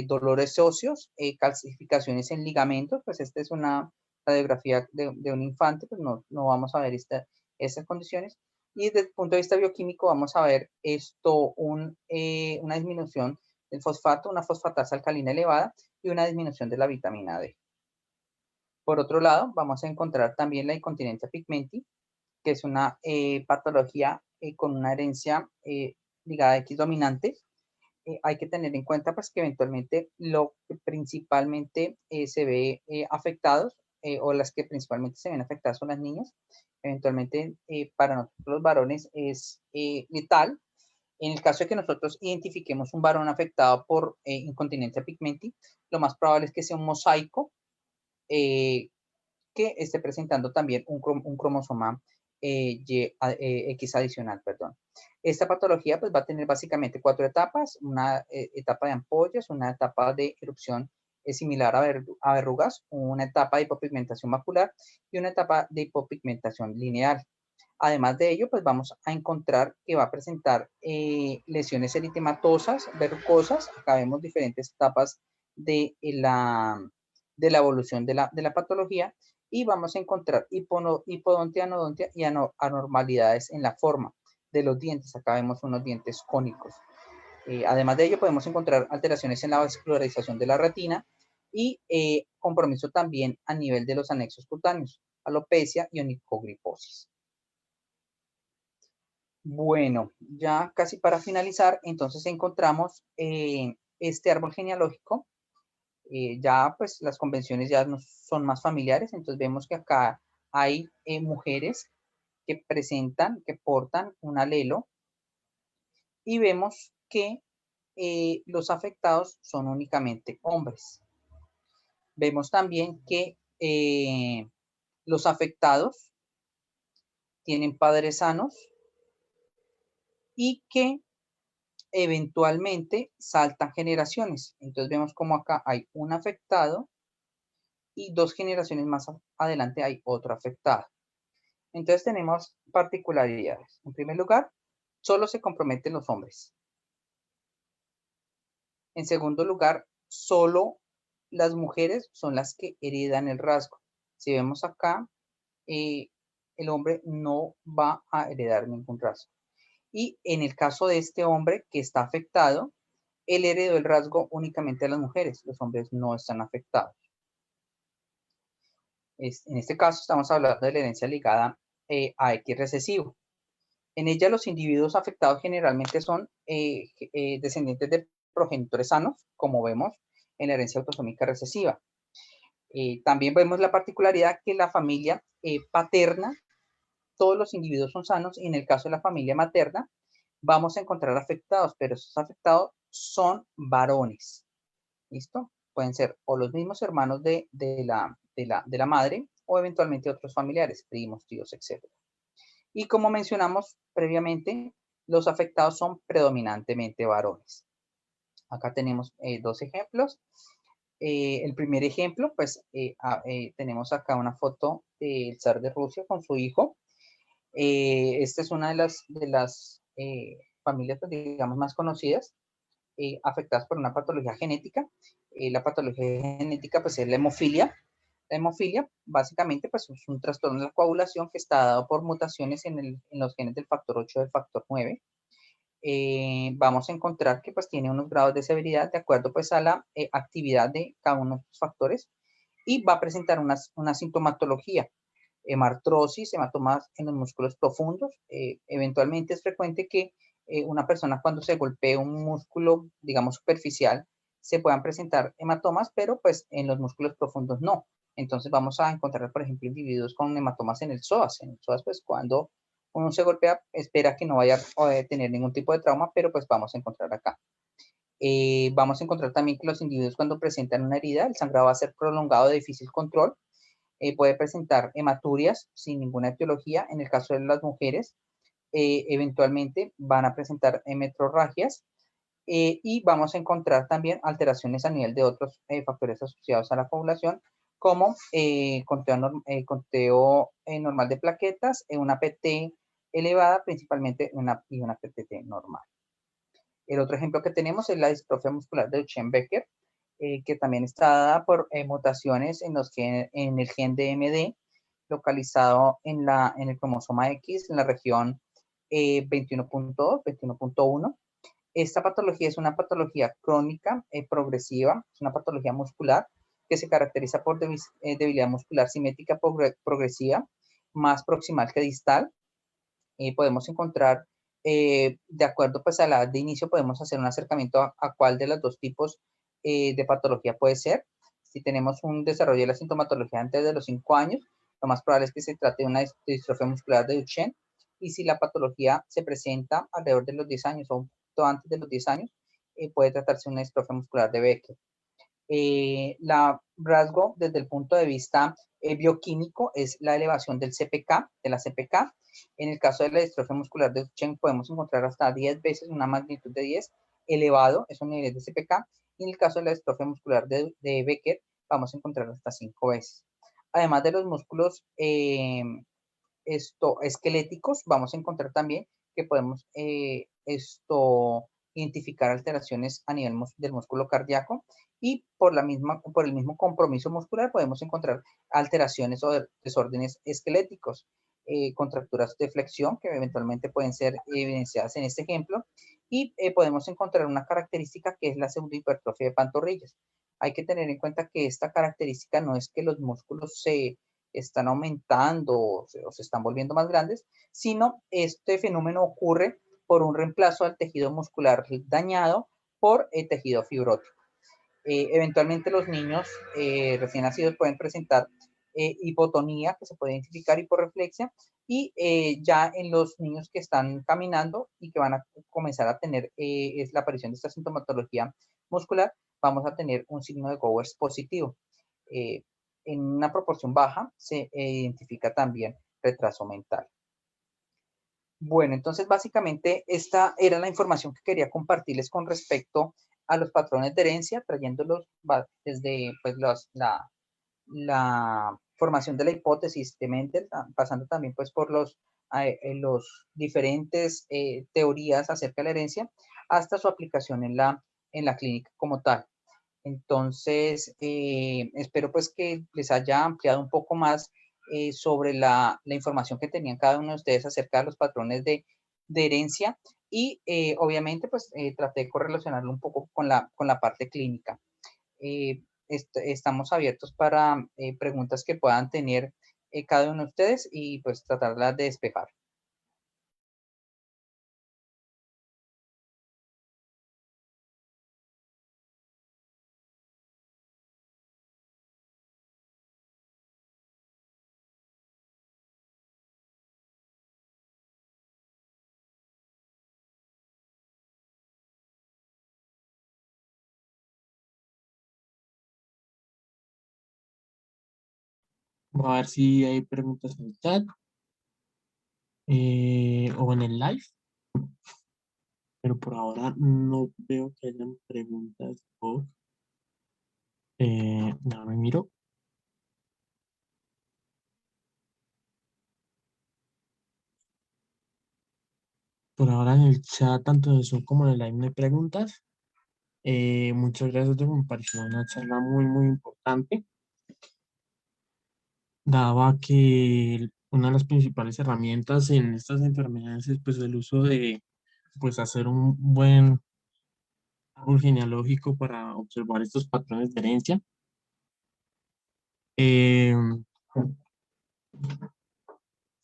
Dolores óseos, calcificaciones en ligamentos, pues esta es una radiografía de un infante, pues no vamos a ver estas condiciones. Y desde el punto de vista bioquímico vamos a ver una disminución del fosfato, una fosfatasa alcalina elevada y una disminución de la vitamina D. Por otro lado, vamos a encontrar también la incontinencia pigmenti, que es una patología con una herencia ligada a X dominante. Hay que tener en cuenta pues que eventualmente lo que principalmente se ve afectados o las que principalmente se ven afectadas son las niñas. Eventualmente para nosotros los varones es letal. En el caso de que nosotros identifiquemos un varón afectado por incontinencia pigmenti, lo más probable es que sea un mosaico que esté presentando también un cromosoma X adicional, perdón. Esta patología pues va a tener básicamente 4 etapas, una etapa de ampollas, una etapa de erupción similar a verrugas, una etapa de hipopigmentación macular y una etapa de hipopigmentación lineal. Además de ello, pues vamos a encontrar que va a presentar lesiones eritematosas, verrucosas. Acá vemos diferentes etapas de la evolución de la patología y vamos a encontrar hipodontia, anodontia y anormalidades en la forma de los dientes. Acá vemos unos dientes cónicos. Además de ello, podemos encontrar alteraciones en la vascularización de la retina y compromiso también a nivel de los anexos cutáneos, alopecia y onicogriposis. Bueno, ya casi para finalizar, entonces encontramos este árbol genealógico. Ya pues las convenciones ya son más familiares, entonces vemos que acá hay mujeres que presentan, que portan un alelo y vemos que los afectados son únicamente hombres. Vemos también que los afectados tienen padres sanos y que eventualmente saltan generaciones. Entonces vemos como acá hay un afectado y 2 generaciones más adelante hay otro afectado. Entonces tenemos particularidades. En primer lugar, solo se comprometen los hombres. En segundo lugar, solo las mujeres son las que heredan el rasgo. Si vemos acá, el hombre no va a heredar ningún rasgo. Y en el caso de este hombre que está afectado, él heredó el rasgo únicamente a las mujeres. Los hombres no están afectados. En este caso estamos hablando de la herencia ligada a X recesivo. En ella los individuos afectados generalmente son descendientes de progenitores sanos, como vemos en la herencia autosómica recesiva. También vemos la particularidad que la familia paterna, todos los individuos son sanos, y en el caso de la familia materna vamos a encontrar afectados, pero esos afectados son varones. ¿Listo? Pueden ser o los mismos hermanos de la madre o eventualmente otros familiares, primos, tíos, etc. Y como mencionamos previamente, los afectados son predominantemente varones. Acá tenemos 2 ejemplos. El primer ejemplo, pues tenemos acá una foto del zar de Rusia con su hijo. Esta es una de las familias, pues, digamos, más conocidas, afectadas por una patología genética. La patología genética, pues, es la hemofilia. La hemofilia, básicamente, pues, es un trastorno de la coagulación que está dado por mutaciones en los genes del factor 8 y del factor 9. Vamos a encontrar que, pues, tiene unos grados de severidad de acuerdo, pues, a la actividad de cada uno de estos factores, y va a presentar una sintomatología: hemartrosis, hematomas en los músculos profundos. Eventualmente es frecuente que una persona, cuando se golpee un músculo, digamos, superficial, se puedan presentar hematomas, pero pues en los músculos profundos no. Entonces vamos a encontrar, por ejemplo, individuos con hematomas en el psoas. En el psoas, pues cuando uno se golpea, espera que no vaya a tener ningún tipo de trauma, pero pues vamos a encontrar acá. Vamos a encontrar también que los individuos, cuando presentan una herida, el sangrado va a ser prolongado, de difícil control. Puede presentar hematurias sin ninguna etiología. En el caso de las mujeres, eventualmente van a presentar metrorragias, y vamos a encontrar también alteraciones a nivel de otros factores asociados a la coagulación, como conteo normal de plaquetas, una PT elevada, principalmente y una PTT normal. El otro ejemplo que tenemos es la distrofia muscular de Duchenne-Becker, que también está dada por mutaciones en el gen de MD, localizado en el cromosoma X, en la región 21.2, 21.1. Esta patología es una patología crónica, progresiva, es una patología muscular que se caracteriza por debilidad muscular simétrica progresiva, más proximal que distal. Podemos encontrar, de acuerdo, pues, a la edad de inicio, podemos hacer un acercamiento a cuál de los 2 tipos de patología puede ser. Si tenemos un desarrollo de la sintomatología antes de los 5 años, lo más probable es que se trate de una distrofia muscular de Duchenne. Y si la patología se presenta alrededor de los 10 años o un poquito antes de los 10 años, puede tratarse de una distrofia muscular de Becker. La rasgo desde el punto de vista bioquímico es la elevación del CPK, de la CPK. En el caso de la distrofia muscular de Duchenne podemos encontrar hasta 10 veces, una magnitud de 10 elevado, esos niveles de CPK. Y en el caso de la distrofia muscular de Becker vamos a encontrar hasta 5 veces. Además de los músculos esqueléticos, vamos a encontrar también que podemos identificar alteraciones a nivel del músculo cardíaco, y por el mismo compromiso muscular podemos encontrar alteraciones o desórdenes esqueléticos, contracturas de flexión que eventualmente pueden ser evidenciadas en este ejemplo, y podemos encontrar una característica que es la pseudohipertrofia de pantorrillas. Hay que tener en cuenta que esta característica no es que los músculos se están aumentando o se están volviendo más grandes, sino este fenómeno ocurre por un reemplazo del tejido muscular dañado por el tejido fibrótico. Eventualmente los niños recién nacidos pueden presentar hipotonía, que se puede identificar hiporreflexia, y ya en los niños que están caminando y que van a comenzar a tener es la aparición de esta sintomatología muscular, vamos a tener un signo de Gowers positivo. En una proporción baja se identifica también retraso mental. Bueno, entonces básicamente esta era la información que quería compartirles con respecto a los patrones de herencia, trayéndolos desde pues, la formación de la hipótesis de Mendel, pasando también pues por los diferentes teorías acerca de la herencia, hasta su aplicación en la clínica como tal. Entonces, espero pues que les haya ampliado un poco más sobre la información que tenían cada uno de ustedes acerca de los patrones de herencia y obviamente pues traté de correlacionarlo un poco con la parte clínica. Estamos abiertos para preguntas que puedan tener cada uno de ustedes y pues tratarlas de despejar. Voy a ver si hay preguntas en el chat o en el live, pero por ahora no veo que hayan preguntas. No me miro. Por ahora en el chat, tanto de Zoom como en el live, no hay preguntas. Muchas gracias, me pareció una charla muy, muy importante, daba que una de las principales herramientas en estas enfermedades es pues el uso de pues hacer un buen árbol genealógico para observar estos patrones de herencia. Eh,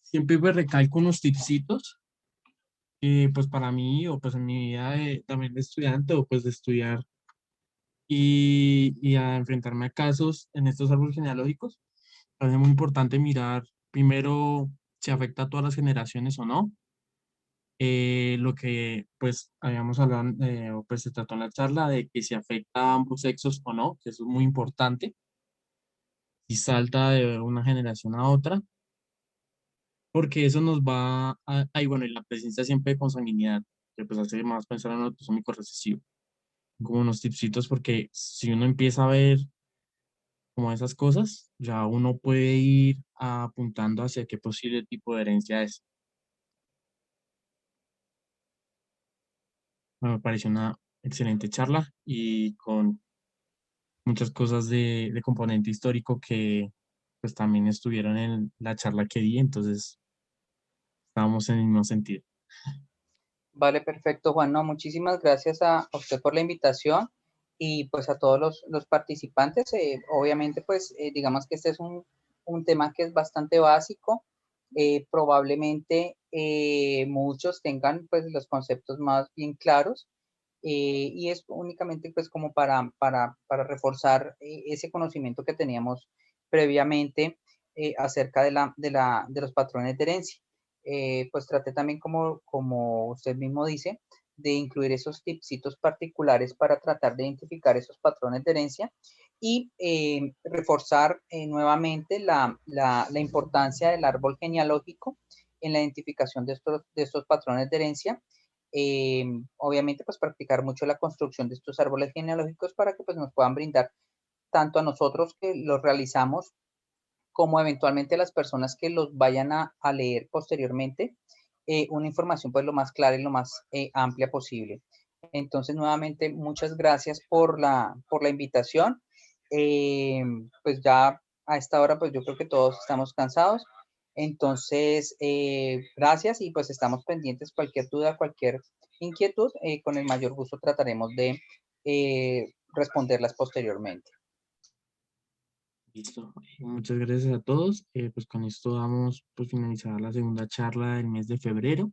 Siempre me recalco unos tipsitos, pues para mí o pues en mi vida también de estudiante o pues de estudiar y a enfrentarme a casos en estos árboles genealógicos. Es muy importante mirar primero si afecta a todas las generaciones o no. Lo que pues habíamos hablado, o pues se trató en la charla de que si afecta a ambos sexos o no, que eso es muy importante, si salta de una generación a otra, porque eso nos va a, y bueno, y la presencia siempre de consanguinidad, que pues hace más pensar en el autosómico recesivo, como unos tipsitos, porque si uno empieza a ver como esas cosas, ya uno puede ir apuntando hacia qué posible tipo de herencia es. Me pareció una excelente charla y con muchas cosas de componente histórico que pues también estuvieron en la charla que di, entonces estábamos en el mismo sentido. Vale, perfecto, Juan. No, muchísimas gracias a usted por la invitación y pues a todos los participantes. Obviamente, pues digamos que este es un tema que es bastante básico. Probablemente muchos tengan pues los conceptos más bien claros y es únicamente pues como para reforzar ese conocimiento que teníamos previamente acerca de los patrones de herencia. Pues traté también, como usted mismo dice, de incluir esos tipsitos particulares para tratar de identificar esos patrones de herencia y reforzar nuevamente la importancia del árbol genealógico en la identificación de estos patrones de herencia. Obviamente, pues practicar mucho la construcción de estos árboles genealógicos para que pues, nos puedan brindar tanto a nosotros que los realizamos como eventualmente a las personas que los vayan a leer posteriormente, una información pues lo más clara y lo más amplia posible. Entonces, nuevamente, muchas gracias por la invitación. Pues ya a esta hora, pues yo creo que todos estamos cansados. Entonces, gracias y pues estamos pendientes. Cualquier duda, cualquier inquietud, con el mayor gusto trataremos de responderlas posteriormente. Listo. Muchas gracias a todos. Pues con esto vamos pues finalizar la segunda charla del mes de febrero.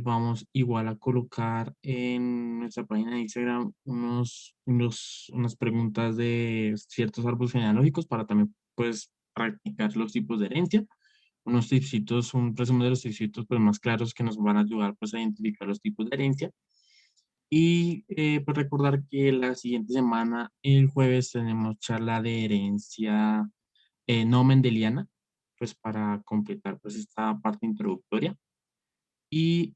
Vamos igual a colocar en nuestra página de Instagram unas preguntas de ciertos árboles genealógicos para también pues practicar los tipos de herencia, unos tipsitos, un resumen de los tipsitos pues, más claros que nos van a ayudar pues, a identificar los tipos de herencia. Y pues recordar que la siguiente semana, el jueves, tenemos charla de herencia no mendeliana, pues para completar pues esta parte introductoria. Y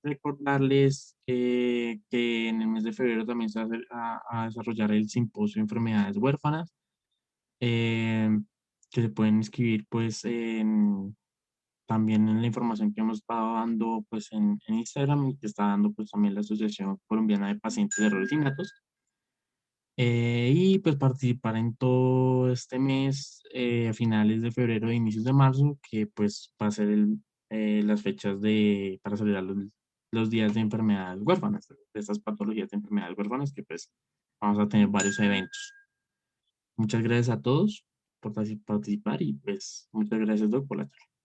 recordarles que en el mes de febrero también se va a, a desarrollar el simposio de enfermedades huérfanas, eh, que se pueden inscribir pues también en la información que hemos estado dando pues en Instagram y que está dando pues también la Asociación Colombiana de Pacientes de Errores Innatos. Y pues participar en todo este mes, a finales de febrero e inicios de marzo, que pues va a ser las fechas para celebrar los días de enfermedades huérfanas, de estas patologías de enfermedades huérfanas, que pues vamos a tener varios eventos. Muchas gracias a todos por participar y pues muchas gracias, Doc, por la charla.